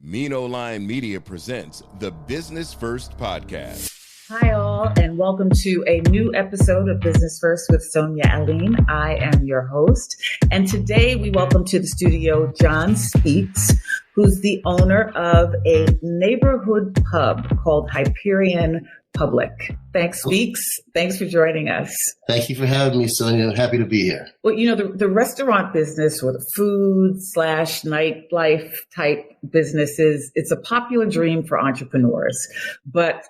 Mino Line Media presents the Business First Podcast. Hi, all, and welcome to a new episode of Business First with Sonia Aline. I am your host, and today we welcome to the studio John Speaks, who's the owner of a neighborhood pub called Hyperion Public. Thanks, Speaks. Thanks for joining us. Thank you for having me, Sonia. I'm happy to be here. Well, you know, the restaurant business or the food / nightlife type businesses, it's a popular dream for entrepreneurs, but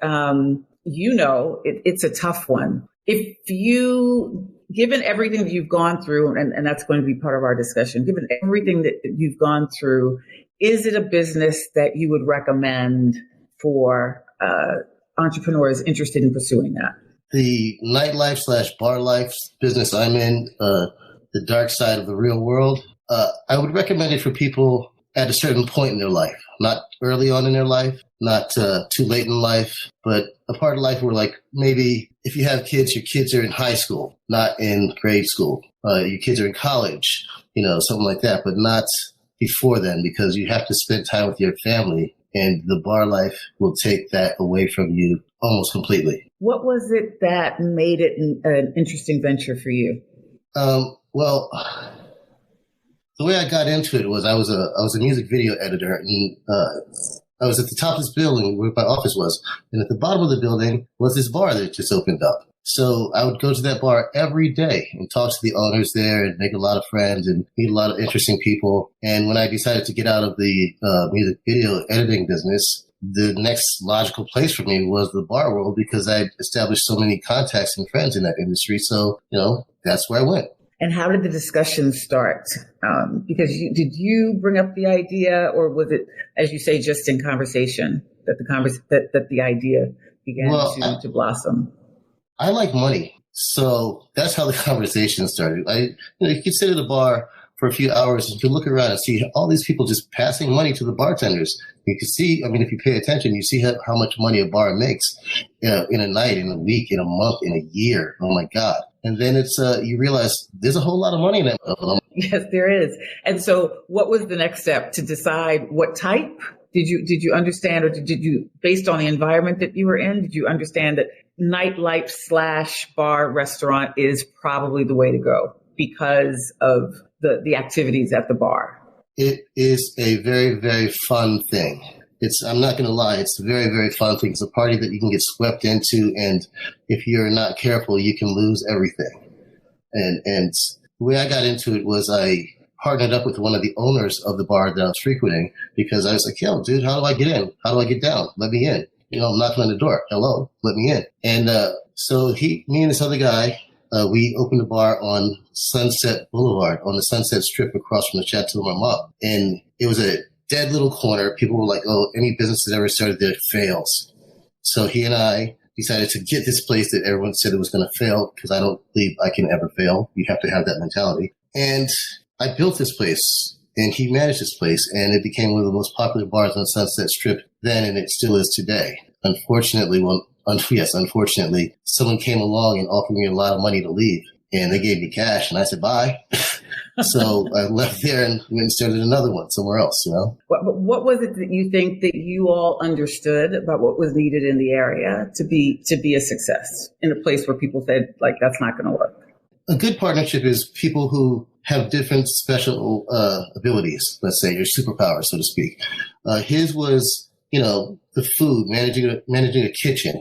it's a tough one. If you, given everything that you've gone through, and that's going to be part of our discussion, given everything that you've gone through, is it a business that you would recommend for entrepreneurs interested in pursuing that? The nightlife / bar life business I'm in, the dark side of the real world, I would recommend it for people at a certain point in their life, not early on in their life, not too late in life, but a part of life where, like, maybe if you have kids, your kids are in high school, not in grade school. Your kids are in college, something like that, but not before then, because you have to spend time with your family. And the bar life will take that away from you almost completely. What was it that made it an interesting venture for you? Well, the way I got into it was I was a music video editor, and I was at the top of this building where my office was, and at the bottom of the building was this bar that just opened up. So I would go to that bar every day and talk to the owners there and make a lot of friends and meet a lot of interesting people. And when I decided to get out of the music video editing business, the next logical place for me was the bar world, because I established so many contacts and friends in that industry. So, that's where I went. And how did the discussion start? Because did you bring up the idea, or was it, as you say, just in conversation that the idea began to blossom? I like money, so that's how the conversation started. You could sit at a bar for a few hours and you could look around and see all these people just passing money to the bartenders. You could see, if you pay attention, you see how much money a bar makes in a night, in a week, in a month, in a year. Oh my God. And then you realize there's a whole lot of money in that. Yes, there is. And so what was the next step to decide what type? Did you understand, or did you, based on the environment that you were in, did you understand that nightlife / bar restaurant is probably the way to go because of the activities at the bar? It is a very, very fun thing. I'm not going to lie, it's a very, very fun thing. It's a party that you can get swept into, and if you're not careful, you can lose everything. And the way I got into it was I partnered up with one of the owners of the bar that I was frequenting, because I was like, yo, dude, how do I get in? How do I get down? Let me in. I'm knocking on the door. Hello, let me in. And so me and this other guy, we opened a bar on Sunset Boulevard, on the Sunset Strip across from the Chateau Marmont. And it was a dead little corner. People were like, oh, any business that ever started there fails. So he and I decided to get this place that everyone said it was going to fail, because I don't believe I can ever fail. You have to have that mentality. And I built this place, and he managed this place, and it became one of the most popular bars on Sunset Strip then, and it still is today. Unfortunately, someone came along and offered me a lot of money to leave, and they gave me cash, and I said, bye. So I left there and went and started another one somewhere else, What was it that you think that you all understood about what was needed in the area to be a success in a place where people said, like, that's not going to work? A good partnership is people who have different special abilities, let's say, your superpowers, so to speak. His was, the food, managing a kitchen,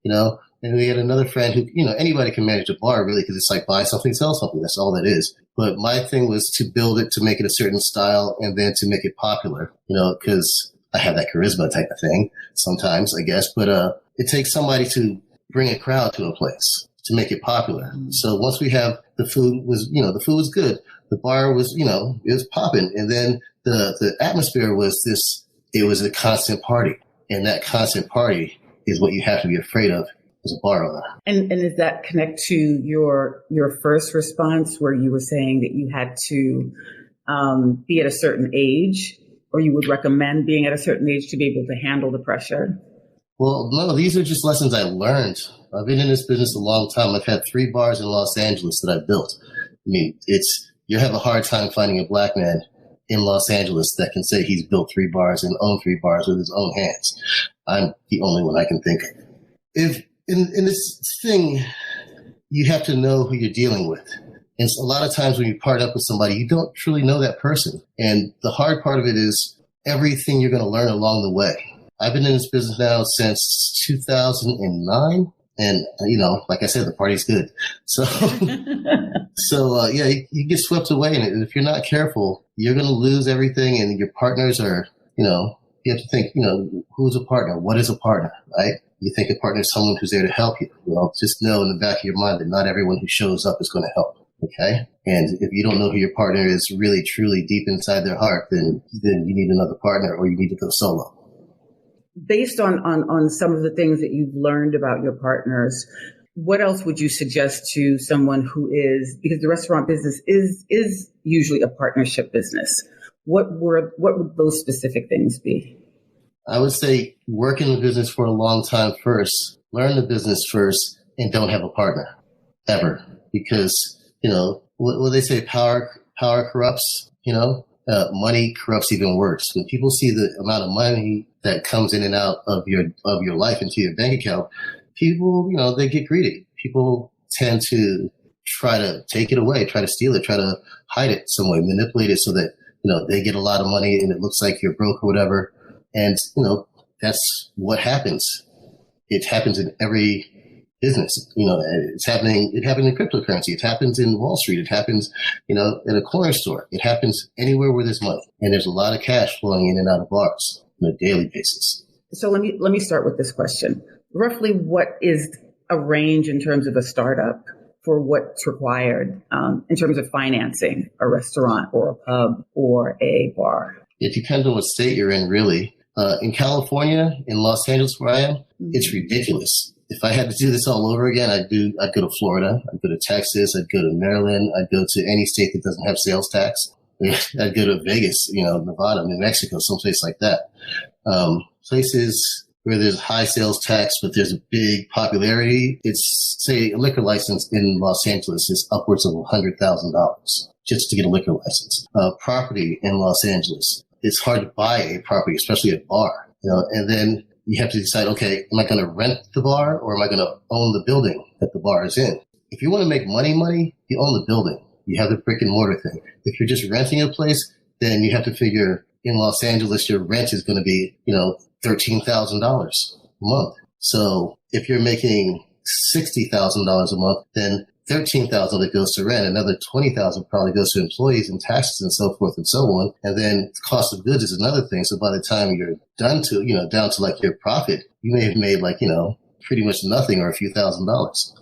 and we had another friend who, anybody can manage a bar, really, because it's like buy something, sell something. That's all that is. But my thing was to build it, to make it a certain style, and then to make it popular, because I have that charisma type of thing sometimes, I guess. But it takes somebody to bring a crowd to a place, to make it popular. So once we have the food was good. The bar was, it was popping. And then the atmosphere was it was a constant party. And that constant party is what you have to be afraid of as a bar owner. And does that connect to your first response, where you were saying that you had to be at a certain age, or you would recommend being at a certain age to be able to handle the pressure? Well, no, these are just lessons I learned. I've been in this business a long time. I've had 3 bars in Los Angeles that I've built. You have a hard time finding a black man in Los Angeles that can say he's built 3 bars and owned 3 bars with his own hands. I'm the only one I can think of. If in this thing, you have to know who you're dealing with. And a lot of times when you part up with somebody, you don't truly know that person. And the hard part of it is everything you're going to learn along the way. I've been in this business now since 2009. And, like I said, the party's good. So, you get swept away in it. And if you're not careful, you're going to lose everything. And your partners are, you have to think, who's a partner? What is a partner, right? You think a partner is someone who's there to help you. Well, just know in the back of your mind that not everyone who shows up is going to help. Okay. And if you don't know who your partner is really, truly deep inside their heart, then you need another partner or you need to go solo. Based on some of the things that you've learned about your partners, what else would you suggest to someone who is, because the restaurant business is usually a partnership business. What would those specific things be? I would say work in the business for a long time first, learn the business first, and don't have a partner ever. Because, what they say, power corrupts, money corrupts even worse. When people see the amount of money that comes in and out of your life into your bank account, people, they get greedy. People tend to try to take it away, try to steal it, try to hide it some way, manipulate it so that, they get a lot of money and it looks like you're broke or whatever. And, that's what happens. It happens in every business. It happened in cryptocurrency. It happens in Wall Street. It happens, at a corner store. It happens anywhere where there's money. And there's a lot of cash flowing in and out of bars on a daily basis. So let me start with this question. Roughly what is a range in terms of a startup for what's required in terms of financing a restaurant or a pub or a bar? It depends on what state you're in, really. In California, in Los Angeles, where I am, it's ridiculous. If I had to do this all over again, I'd go to Florida, I'd go to Texas, I'd go to Maryland, I'd go to any state that doesn't have sales tax. I'd go to Vegas, Nevada, New Mexico, someplace like that. Places where there's high sales tax, but there's a big popularity. It's, say, a liquor license in Los Angeles is upwards of $100,000 just to get a liquor license. Property in Los Angeles, it's hard to buy a property, especially a bar, and then you have to decide, okay, am I going to rent the bar or am I going to own the building that the bar is in? If you want to make money, you own the building. You have the brick and mortar thing. If you're just renting a place, then you have to figure in Los Angeles, your rent is going to be, $13,000 a month. So if you're making $60,000 a month, then $13,000 that goes to rent, another $20,000 probably goes to employees and taxes and so forth and so on. And then the cost of goods is another thing. So by the time you're down to like your profit, you may have made pretty much nothing or a few $1,000s.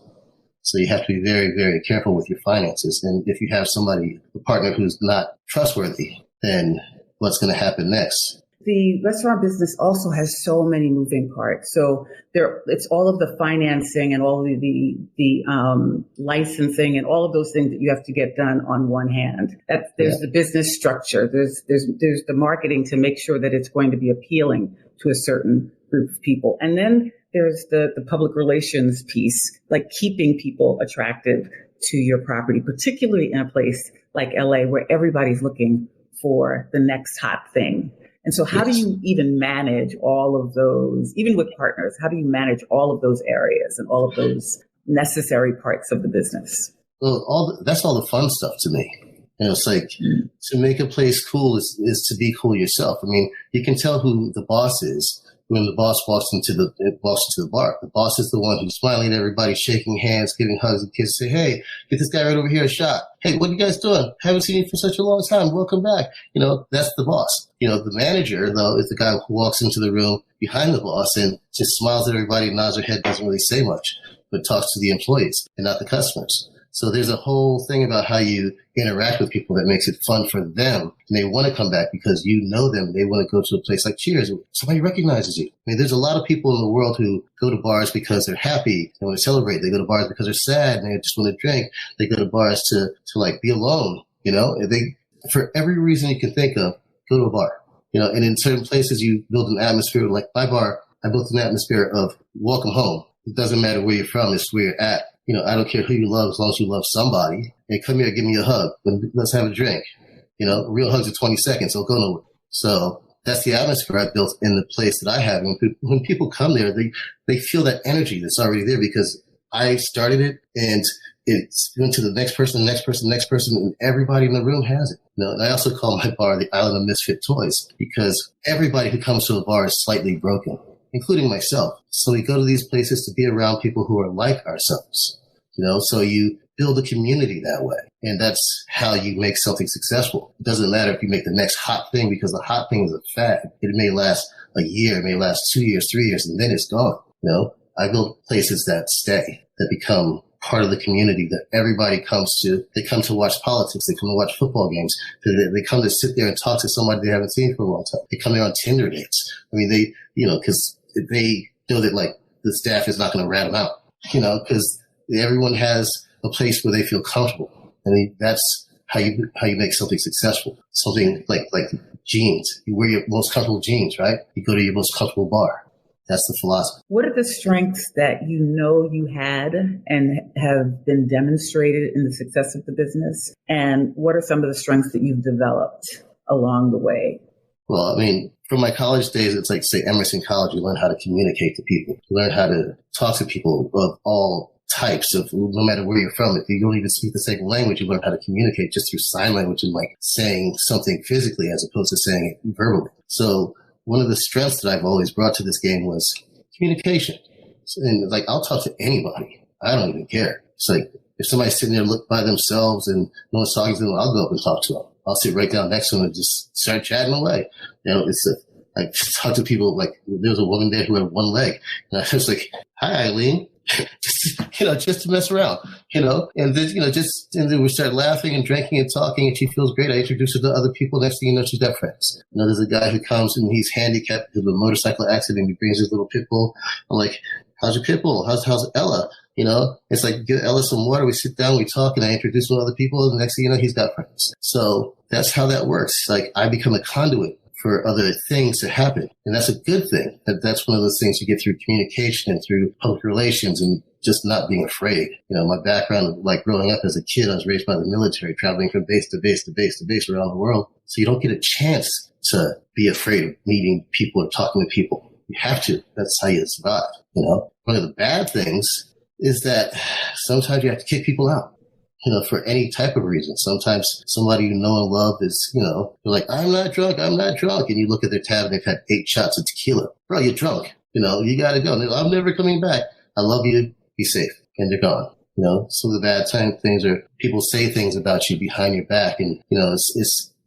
So you have to be very, very careful with your finances. And if you have a partner who's not trustworthy, then what's going to happen next? The restaurant business also has so many moving parts. So it's all of the financing and all of the licensing and all of those things that you have to get done on one hand. There's the business structure. There's the marketing to make sure that it's going to be appealing to a certain group of people. And then there's the public relations piece, like keeping people attracted to your property, particularly in a place like LA where everybody's looking for the next hot thing. And so how do you even manage all of those, even with partners, how do you manage all of those areas and all of those necessary parts of the business? Well, that's all the fun stuff to me. It's like to make a place cool is to be cool yourself. I mean, you can tell who the boss is when the boss walks into the bar. The boss is the one who's smiling at everybody, shaking hands, giving hugs and kisses. Say, hey, get this guy right over here a shot. Hey, what are you guys doing? Haven't seen you for such a long time. Welcome back. That's the boss. The manager, though, is the guy who walks into the room behind the boss and just smiles at everybody, nods their head, doesn't really say much, but talks to the employees and not the customers. So there's a whole thing about how you interact with people that makes it fun for them. And they want to come back because you know them. They want to go to a place like Cheers. Somebody recognizes you. I mean, there's a lot of people in the world who go to bars because they're happy. They want to celebrate. They go to bars because they're sad and they just want to drink. They go to bars to be alone, for every reason you can think of, go to a bar, and in certain places you build an atmosphere like my bar. I built an atmosphere of welcome home. It doesn't matter where you're from. It's where you're at. I don't care who you love as long as you love somebody. Hey, come here, give me a hug. Let's have a drink. Real hugs are 20 seconds. They'll go nowhere. So that's the atmosphere I built in the place that I have. And when people come there, they feel that energy that's already there because I started it and it's went to the next person, the next person, the next person, and everybody in the room has it. And I also call my bar the Island of Misfit Toys because everybody who comes to a bar is slightly broken, including myself. So we go to these places to be around people who are like ourselves, so you build a community that way. And that's how you make something successful. It doesn't matter if you make the next hot thing because the hot thing is a fad. It may last a year, it may last 2 years, 3 years, and then it's gone. I build places that stay, that become part of the community that everybody comes to. They come to watch politics. They come to watch football games. They come to sit there and talk to somebody they haven't seen for a long time. They come there on Tinder dates. I mean, because they know that like the staff is not going to rat them out, because everyone has a place where they feel comfortable. I mean, that's how you make something successful. Something like jeans. You wear your most comfortable jeans, right? You go to your most comfortable bar. That's the philosophy. What are the strengths that you had and have been demonstrated in the success of the business? And what are some of the strengths that you've developed along the way? Well, I mean, from my college days, it's like, say, Emerson College, you learn how to communicate to people. You learn how to talk to people of all types of, no matter where you're from. If you don't even speak the same language, you learn how to communicate just through sign language and like saying something physically as opposed to saying it verbally. So one of the strengths that I've always brought to this game was communication. And like, I'll talk to anybody. I don't even care. It's like, if somebody's sitting there by themselves and no one's talking to them, I'll go up and talk to them. I'll sit right down next to them and just start chatting away. I talk to people like, there was a woman there who had one leg. And I was like, hi, Eileen. just to mess around, and then, and then we start laughing and drinking and talking, and she feels great. I introduce her to other people. Next thing you know, she's got friends. There's a guy who comes and he's handicapped because of a motorcycle accident. He brings his little pit bull. I'm like, how's your pit bull? How's Ella? It's like, get Ella some water. We sit down, we talk, and I introduce him to other people. And the next thing you know, he's got friends. So that's how that works. Like, I become a conduit for other things to happen. And that's a good thing. That's one of those things you get through communication and through public relations and just not being afraid. My background, like growing up as a kid, I was raised by the military, traveling from base to base to base to base around the world. So you don't get a chance to be afraid of meeting people or talking to people. You have to. That's how you survive. One of the bad things is that sometimes you have to kick people out. For any type of reason. Sometimes somebody you know and love is, they're like, I'm not drunk. And you look at their tab and they've had 8 shots of tequila. Bro, you're drunk. You got to go. And they're like, I'm never coming back. I love you. Be safe. And they're gone. Some of the bad things are people say things about you behind your back. And,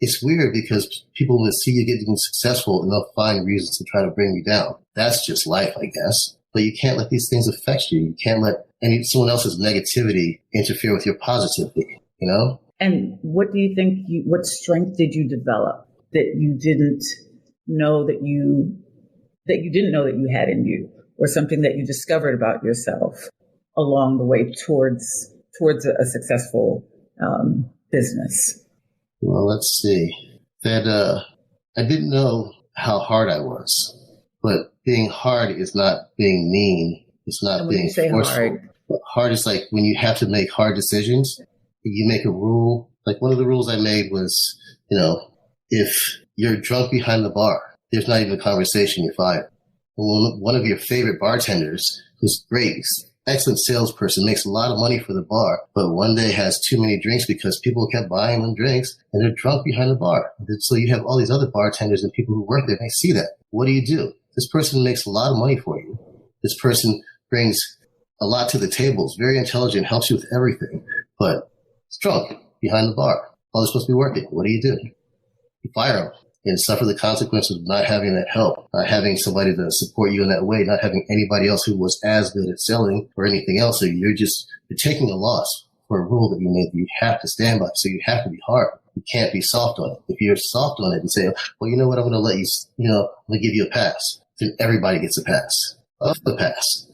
it's weird because people will see you getting successful and they'll find reasons to try to bring you down. That's just life, I guess. But you can't let these things affect you. You can't let someone else's negativity interfere with your positivity, And what do you think, what strength did you develop that you didn't know that you had in you, or something that you discovered about yourself along the way towards a successful business? Well, let's see. That I didn't know how hard I was. But being hard is not being mean. It's not being forceful. Hard is like when you have to make hard decisions. You make a rule. Like one of the rules I made was, if you're drunk behind the bar, there's not even a conversation, you're fired. One of your favorite bartenders, who's great, excellent salesperson, makes a lot of money for the bar, but one day has too many drinks because people kept buying them drinks and they're drunk behind the bar. So you have all these other bartenders and people who work there, and they see that. What do? This person makes a lot of money for you. This person brings a lot to the table. It's very intelligent, helps you with everything, but it's drunk behind the bar. Oh, they're supposed to be working. What do? You fire them and suffer the consequences of not having that help, not having somebody to support you in that way, not having anybody else who was as good at selling or anything else. So you're taking a loss for a rule that you made that you have to stand by. So you have to be hard. You can't be soft on it. If you're soft on it and say, well, you know what, I'm going to let you, I'm going to give you a pass, then everybody gets a pass. Of the pass.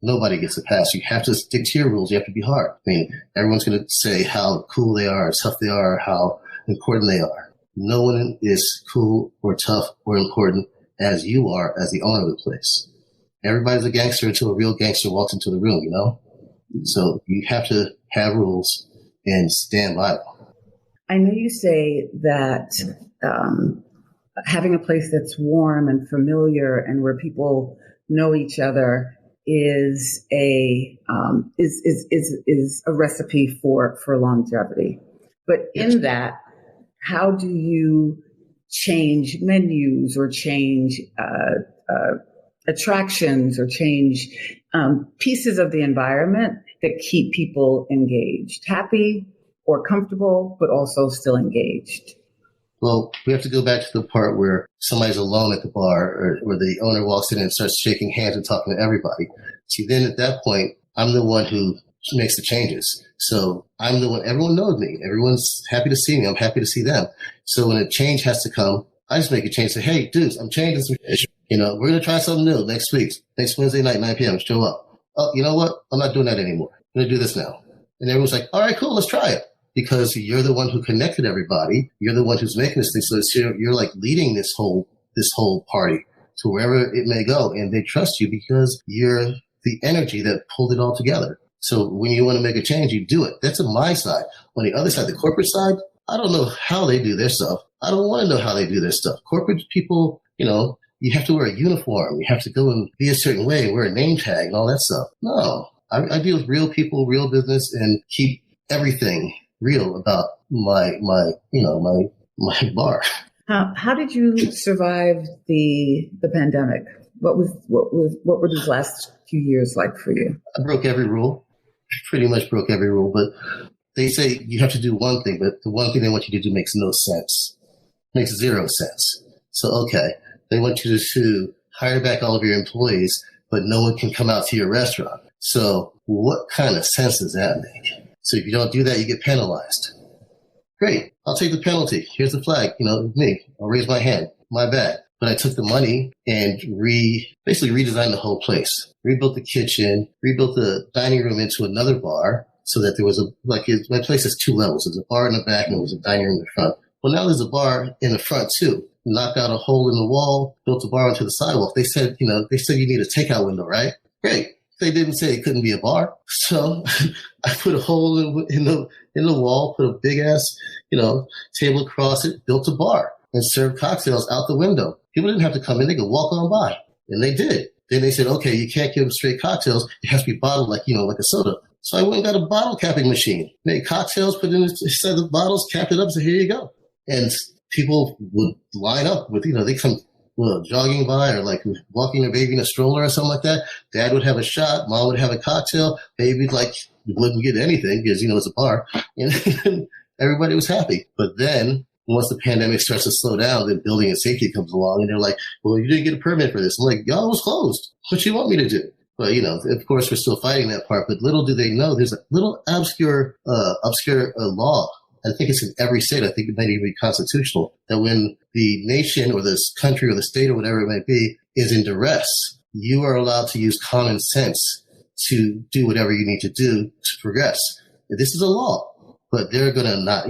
Nobody gets a pass. You have to stick to your rules. You have to be hard. I mean, everyone's going to say how cool they are, tough they are, how important they are. No one is cool or tough or important as you are as the owner of the place. Everybody's a gangster until a real gangster walks into the room, So you have to have rules and stand by them. I know you say that having a place that's warm and familiar and where people know each other is a recipe for longevity. But in that, how do you change menus or change attractions or change pieces of the environment that keep people engaged, happy or comfortable, but also still engaged? Well, we have to go back to the part where somebody's alone at the bar or where the owner walks in and starts shaking hands and talking to everybody. See, then at that point, I'm the one who makes the changes. So I'm the one, everyone knows me. Everyone's happy to see me. I'm happy to see them. So when a change has to come, I just make a change. Say, hey, dudes, I'm changing some shit. We're going to try something new next week. Next Wednesday night, 9 p.m., show up. Oh, you know what? I'm not doing that anymore. I'm going to do this now. And everyone's like, all right, cool, let's try it. Because you're the one who connected everybody. You're the one who's making this thing. So you're like leading this whole party to wherever it may go. And they trust you because you're the energy that pulled it all together. So when you want to make a change, you do it. That's on my side. On the other side, the corporate side, I don't know how they do their stuff. I don't want to know how they do their stuff. Corporate people, you have to wear a uniform. You have to go and be a certain way, wear a name tag and all that stuff. No, I deal with real people, real business, and keep everything real about my bar. How did you survive the pandemic? What were these last few years like for you? I broke every rule. Pretty much broke every rule, but they say you have to do one thing, but the one thing they want you to do makes no sense. Makes zero sense. So, okay, they want you to hire back all of your employees, but no one can come out to your restaurant. So what kind of sense does that make? So if you don't do that, you get penalized. Great, I'll take the penalty. Here's the flag, me. I'll raise my hand. My bad. But I took the money and basically redesigned the whole place. Rebuilt the kitchen, rebuilt the dining room into another bar so that there was my place has 2 levels. There's a bar in the back and there was a dining room in the front. Well, now there's a bar in the front too. Knocked out a hole in the wall, built a bar onto the sidewalk. They said you need a takeout window, right? Great. They didn't say it couldn't be a bar. So I put a hole in the wall, put a big ass, table across it, built a bar and served cocktails out the window. People didn't have to come in. They could walk on by. And they did. Then they said, okay, you can't give them straight cocktails. It has to be bottled like a soda. So I went and got a bottle capping machine, made cocktails, put it inside the bottles, capped it up, and said, here you go. And people would line up with, they come jogging by or like walking their baby in a stroller or something like that. Dad would have a shot. Mom would have a cocktail. Baby wouldn't get anything because, it's a bar. And everybody was happy. But then once the pandemic starts to slow down, then building and safety comes along and they're like, well, you didn't get a permit for this. I'm like, y'all was closed. What you want me to do? But, of course, we're still fighting that part. But little do they know there's a little obscure law. I think it's in every state. I think it might even be constitutional that when the nation or the country or the state or whatever it might be is in duress, you are allowed to use common sense to do whatever you need to do to progress. This is a law. But they're going to not,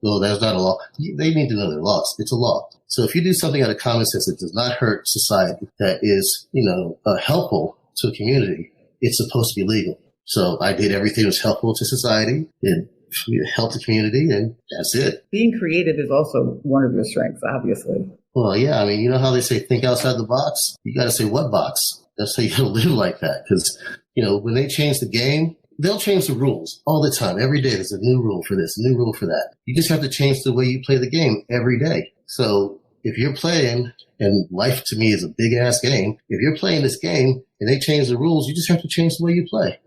well, that's not a law. They need to know their laws. It's a law. So if you do something out of common sense that does not hurt society, that is, helpful to a community, it's supposed to be legal. So I did everything that was helpful to society and helped the community, and that's it. Being creative is also one of your strengths, obviously. Well, yeah. I mean, you know how they say think outside the box? You got to say what box? That's how you got to live like that. Because, when they change the game, they'll change the rules all the time. Every day there's a new rule for this, a new rule for that. You just have to change the way you play the game every day. So if you're playing, and life to me is a big ass game, if you're playing this game and they change the rules, you just have to change the way you play.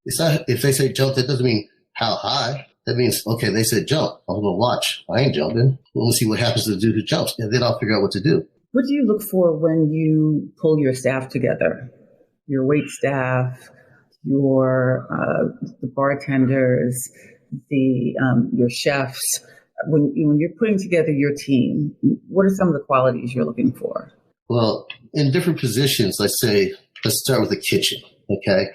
It's not, if they say jump, that doesn't mean how high. That means, okay, they said jump. I'm going to watch. I ain't jumping. We'll see what happens to the dude who jumps, and then I'll figure out what to do. What do you look for when you pull your staff together? Your wait staff, the bartenders, your chefs. When you're putting together your team, what are some of the qualities you're looking for? Well, in different positions, let's start with the kitchen. Okay,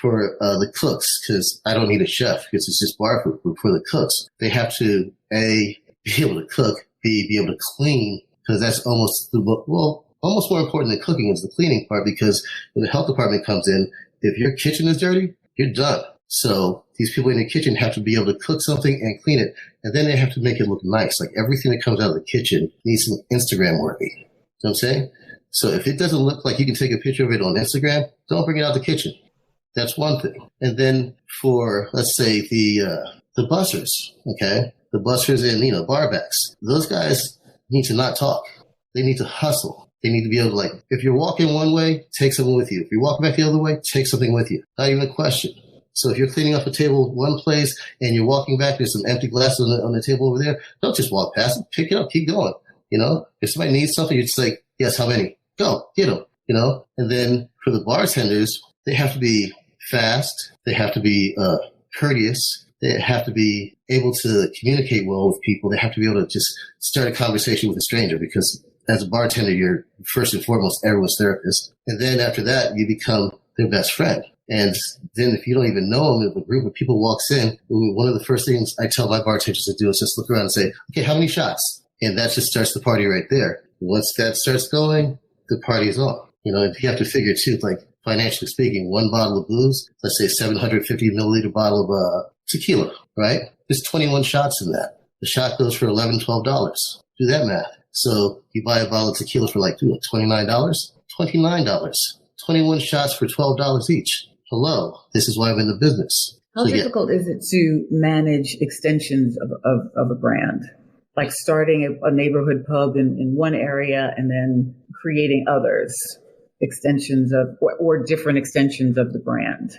for the cooks, because I don't need a chef because it's just bar food. For the cooks, they have to A, be able to cook, B, be able to clean, because that's almost more important than cooking is the cleaning part, because when the health department comes in, if your kitchen is dirty, you're done. So these people in the kitchen have to be able to cook something and clean it. And then they have to make it look nice. Like everything that comes out of the kitchen needs to be Instagram worthy. You know what I'm saying? So if it doesn't look like you can take a picture of it on Instagram, don't bring it out the kitchen. That's one thing. And then for, let's say, the bussers, okay? The bussers and, bar backs. Those guys need to not talk. They need to hustle. They need to be able to, like, if you're walking one way, take something with you. If you're walking back the other way, take something with you. Not even a question. So if you're cleaning up a table one place and you're walking back, there's some empty glasses on the table over there, don't just walk past it. Pick it up. Keep going. If somebody needs something, you're just like, yes, how many? Go. Get them. And then for the bartenders, they have to be fast. They have to be courteous. They have to be able to communicate well with people. They have to be able to just start a conversation with a stranger, because as a bartender, you're first and foremost everyone's therapist. And then after that, you become their best friend. And then if you don't even know them, if a group of people walks in, one of the first things I tell my bartenders to do is just look around and say, okay, how many shots? And that just starts the party right there. Once that starts going, the party's on. And you have to figure too, like financially speaking, one bottle of booze, let's say 750 milliliter bottle of tequila, right? There's 21 shots in that. The shot goes for $11, $12. Do that math. So you buy a bottle of tequila for like $29? $29. 21 shots for $12 each. Hello, this is why I'm in the business. How difficult is it to manage extensions of a brand? Like starting a neighborhood pub in one area and then creating others, extensions of, or different extensions of the brand?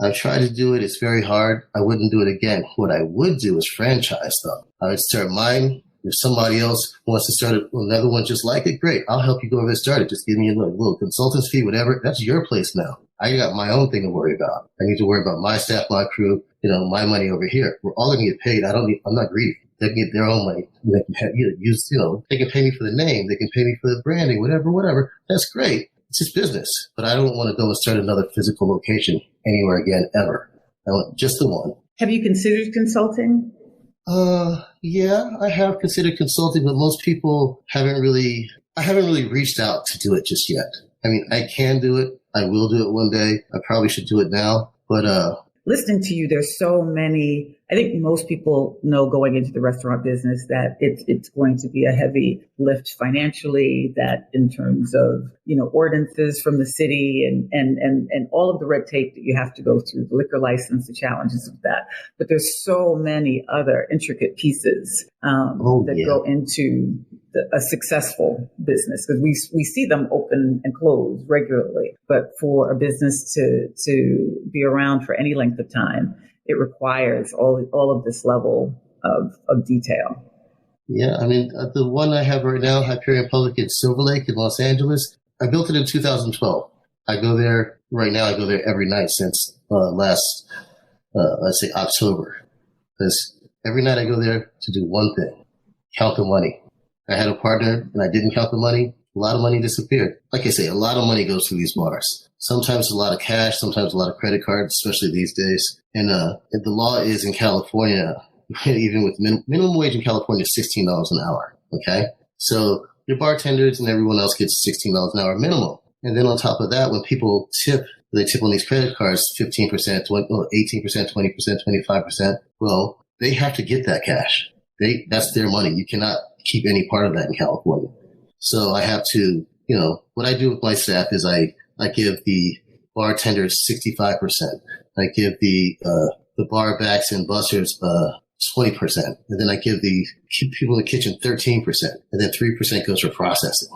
I've tried to do it. It's very hard. I wouldn't do it again. What I would do is franchise though. I would start mine. If somebody else wants to start another one just like it, great. I'll help you go over and start it. Just give me a little consultant's fee, whatever. That's your place now. I got my own thing to worry about. I need to worry about my staff, my crew, my money over here. We're all going to get paid. I'm not greedy. They can get their own money. They can they can pay me for the name. They can pay me for the branding, whatever. That's great. It's just business. But I don't want to go and start another physical location anywhere again, ever. I want just the one. Have you considered consulting? Yeah, I have considered consulting, but most people I haven't really reached out to do it just yet. I mean, I can do it. I will do it one day. I probably should do it now, but, listening to you, there's so many. I think most people know going into the restaurant business that it's going to be a heavy lift financially, that in terms of, ordinances from the city and all of the red tape that you have to go through, the liquor license, the challenges of that. But there's so many other intricate pieces that go into a successful business, because we see them open and close regularly. But for a business to be around for any length of time, it requires all of this level of detail. Yeah, I mean, the one I have right now, Hyperion Public in Silverlake in Los Angeles, I built it in 2012. I go there right now. I go there every night since last, let's say, October. Because every night I go there to do one thing: count the money. I had a partner and I didn't count the money. A lot of money disappeared. Like I say, a lot of money goes through these bars. Sometimes a lot of cash, sometimes a lot of credit cards, especially these days. And the law is in California, even with minimum wage in California, is $16 an hour. Okay, so your bartenders and everyone else gets $16 an hour minimum. And then on top of that, when people tip, they tip on these credit cards 15%, 18%, 20%, 25%. Well, they have to get that cash. That's their money. You cannot keep any part of that in California. So I have to, what I do with my staff is I give the bartenders 65%. I give the bar backs and bussers 20%. And then I give the people in the kitchen 13%. And then 3% goes for processing.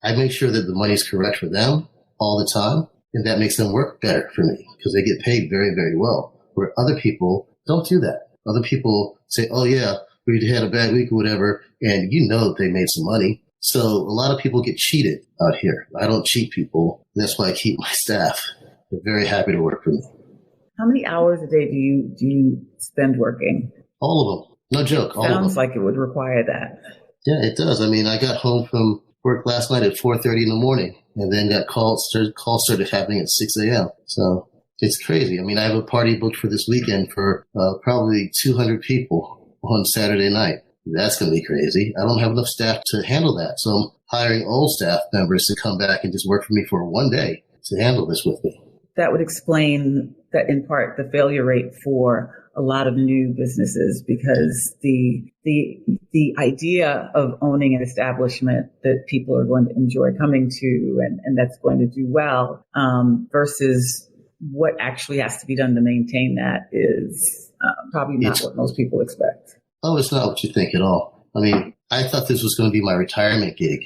I make sure that the money is correct for them all the time. And that makes them work better for me because they get paid very, very well. Where other people don't do that. Other people say, oh yeah, we had a bad week or whatever. And they made some money. So a lot of people get cheated out here. I don't cheat people. That's why I keep my staff. They're very happy to work for me. How many hours a day do you spend working? All of them. No joke. All Sounds of them. like it would require that. Yeah, it does. I mean, I got home from work last night at 4:30 in the morning, and then got calls started happening at 6 a.m. So it's crazy. I mean, I have a party booked for this weekend for probably 200 people on Saturday night. That's going to be crazy. I don't have enough staff to handle that. So I'm hiring old staff members to come back and just work for me for one day to handle this with me. would explain that in part the failure rate for a lot of new businesses, because the idea of owning an establishment that people are going to enjoy coming to and that's going to do well, versus what actually has to be done to maintain that is probably not what most people expect. Oh, it's not what you think at all. I mean, I thought this was going to be my retirement gig.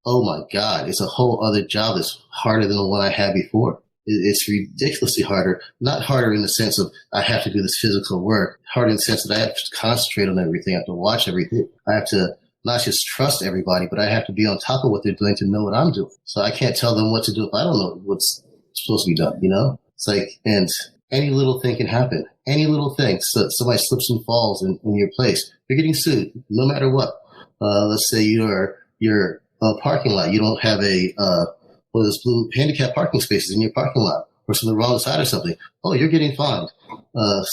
Oh my God, it's a whole other job that's harder than the one I had before. It's ridiculously harder. Not harder in the sense of I have to do this physical work. Harder in the sense that I have to concentrate on everything. I have to watch everything. I have to not just trust everybody, but I have to be on top of what they're doing to know what I'm doing. So I can't tell them what to do if I don't know what's supposed to be done, you know? It's like, and any little thing can happen. Any little thing. So somebody slips and falls in your place. You're getting sued no matter what. Let's say you're a parking lot. You don't have one of those blue handicap parking spaces in your parking lot, or it's on the wrong side or something. Oh, you're getting fined.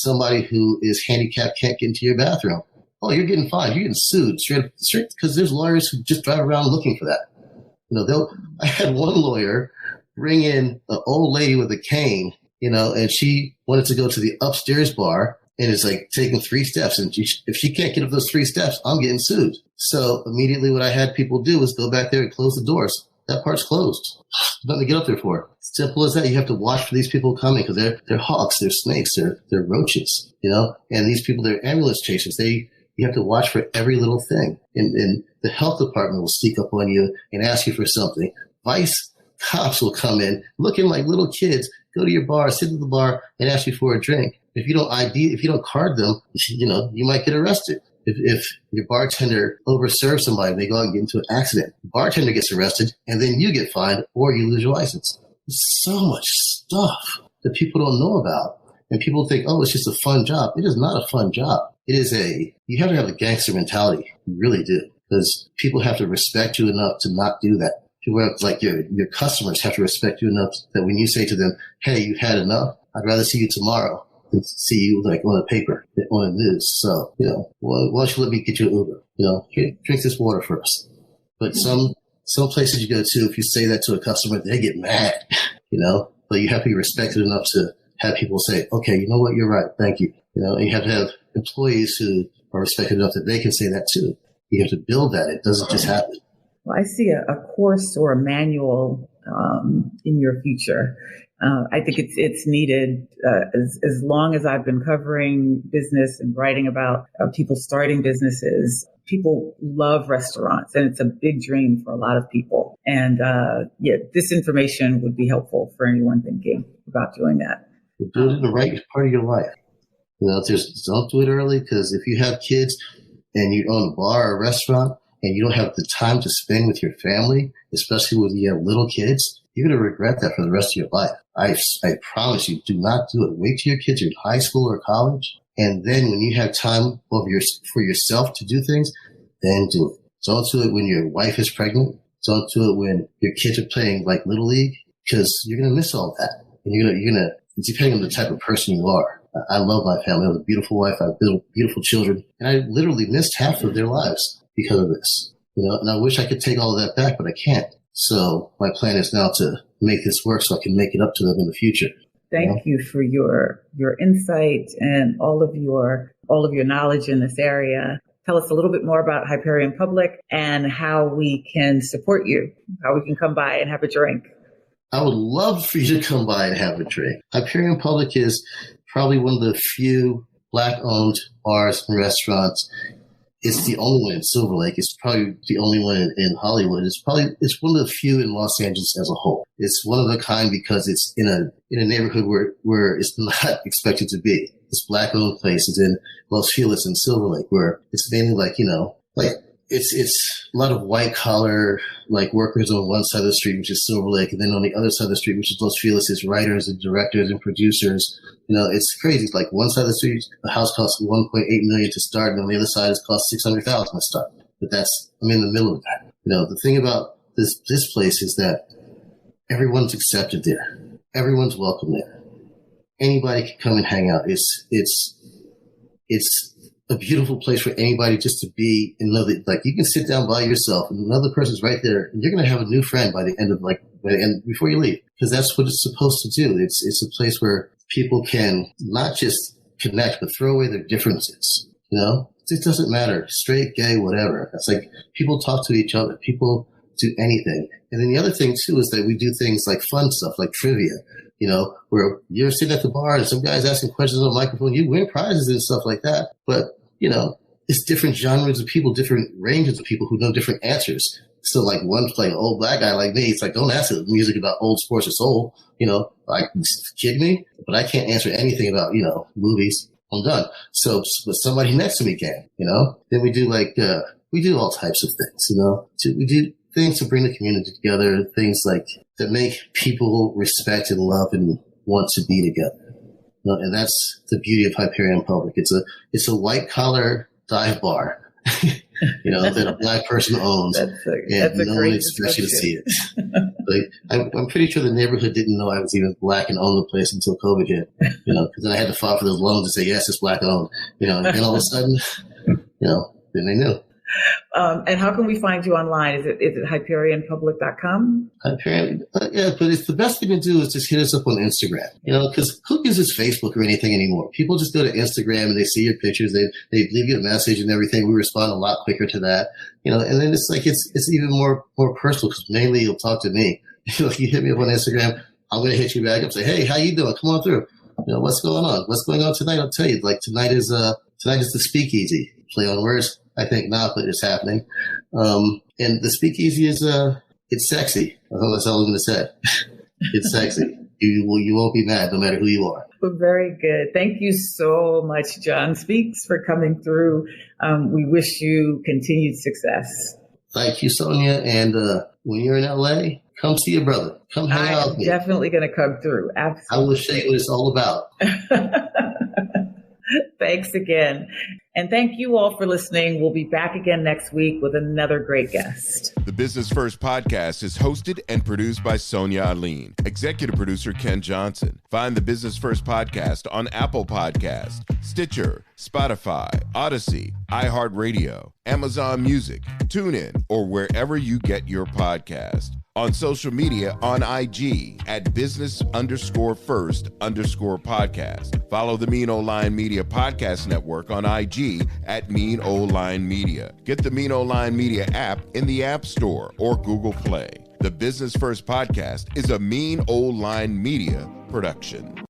Somebody who is handicapped can't get into your bathroom. Oh, you're getting fined. You're getting sued straight because there's lawyers who just drive around looking for that. You know, I had one lawyer bring in an old lady with a cane, you know, and she wanted to go to the upstairs bar, and it's like taking 3 steps. And if she can't get up those 3 steps, I'm getting sued. So immediately what I had people do is go back there and close the doors. That part's closed. Nothing to get up there for. Simple as that. You have to watch for these people coming because they're hawks, they're snakes, they're roaches, you know. And these people, they're ambulance chasers. You have to watch for every little thing. And the health department will sneak up on you and ask you for something. Vice cops will come in looking like little kids, go to your bar, sit at the bar, and ask you for a drink. If you don't card them, you know, you might get arrested. If your bartender overserves somebody and they go out and get into an accident, the bartender gets arrested and then you get fined or you lose your license. There's so much stuff that people don't know about. And people think, oh, it's just a fun job. It is not a fun job. You have to have a gangster mentality. You really do. Because people have to respect you enough to not do that. People have, like your customers have to respect you enough that when you say to them, hey, you've had enough, I'd rather see you tomorrow than see you like on a paper, on the news. So, you know, why don't you let me get you an Uber? You know, here, drink this water first. But some places you go to, if you say that to a customer, they get mad, you know, but you have to be respected enough to have people say, okay, you know what? You're right. Thank you. You know, and you have to have employees who are respected enough that they can say that too. You have to build that. It doesn't just happen. Well, I see a course or a manual in your future. I think it's needed as long as I've been covering business and writing about people starting businesses. People love restaurants, and it's a big dream for a lot of people. And this information would be helpful for anyone thinking about doing that. Do it in the right part of your life. You know, just don't do it early, because if you have kids and you own a bar or a restaurant and you don't have the time to spend with your family, especially when you have little kids, you're going to regret that for the rest of your life. I promise you, do not do it. Wait till your kids are in high school or college. And then when you have time for yourself to do things, then do it. Don't do it when your wife is pregnant. Don't do it when your kids are playing like Little League, because you're going to miss all that. And you're going to, depending on the type of person you are. I love my family. I have a beautiful wife. I have beautiful children. And I literally missed half of their lives because of this. You know, and I wish I could take all of that back, but I can't. So my plan is now to make this work so I can make it up to them in the future. Thank you for your insight and all of your knowledge in this area. Tell us a little bit more about Hyperion Public and how we can support you, how we can come by and have a drink. I would love for you to come by and have a drink. Hyperion Public is probably one of the few Black-owned bars and restaurants. It's the only one in Silverlake. It's probably the only one in Hollywood. It's one of the few in Los Angeles as a whole. It's one of a kind because it's in a neighborhood where it's not expected to be. This Black-owned place is in Los Feliz in Silverlake, where it's mainly like, you know, like it's a lot of white collar like workers on one side of the street, which is Silverlake, and then on the other side of the street, which is Los Feliz, is writers and directors and producers. You know, it's crazy. It's like one side of the street, a house costs $1.8 million to start, and on the other side, it costs $600,000 to start. But I'm in the middle of that. You know, the thing about this place is that everyone's accepted there. Everyone's welcome there. Anybody can come and hang out. It's a beautiful place for anybody just to be and know that, like, you can sit down by yourself and another person's right there, and you're going to have a new friend by the end of like right? And before you leave, because that's what it's supposed to do. It's a place where people can not just connect, but throw away their differences. It doesn't matter, straight, gay, whatever. It's like people talk to each other. People do anything. And then the other thing too is that we do things like fun stuff, like trivia. Where you're sitting at the bar and some guy's asking questions on the microphone, you win prizes and stuff like that. But, it's different genres of people, different ranges of people who know different answers. So like one's playing an old black guy like me. It's like, don't ask the music about old sports or soul. Like, kidding me? But I can't answer anything about, movies. I'm done. So, but somebody next to me can, Then we do we do all types of things, We do things to bring the community together, things like that make people respect and love and want to be together. And that's the beauty of Hyperion Public. It's a white collar dive bar, that a black person owns, and no one expects you to see it. Like, I'm pretty sure the neighborhood didn't know I was even black and owned the place until COVID hit, because then I had to file for those loans and say, yes, it's black owned, and then all of a sudden, then they knew. And how can we find you online? Is it HyperionPublic.com? Hyperion, yeah, but it's the best thing to do is just hit us up on Instagram, because who uses Facebook or anything anymore? People just go to Instagram and they see your pictures, they leave you a message and everything. We respond a lot quicker to that, and then it's like, it's even more personal, because mainly you'll talk to me. You hit me up on Instagram, I'm going to hit you back up and say, hey, how you doing? Come on through. What's going on? What's going on tonight? I'll tell you, like tonight is the speakeasy. Play on words. I think not, but it's happening. And the speakeasy is, it's sexy. That's all I'm going to say. It's sexy. You won't be mad no matter who you are. Well, very good. Thank you so much, John Speaks, for coming through. We wish you continued success. Thank you, Sonia. And when you're in LA, come see your brother. Come hang out with me. I'm definitely going to come through. Absolutely. I will show you what it's all about. Thanks again. And thank you all for listening. We'll be back again next week with another great guest. The Business First podcast is hosted and produced by Sonia Aline. Executive producer Ken Johnson. Find the Business First podcast on Apple Podcast, Stitcher, Spotify, Odyssey, iHeartRadio, Amazon Music, TuneIn, or wherever you get your podcast. On social media on IG at business_first_podcast. Follow the Mean Old Line Media Podcast Network on IG at Mean Old Line Media. Get the Mean Old Line Media app in the App Store or Google Play. The Business First podcast is a Mean Old Line Media production.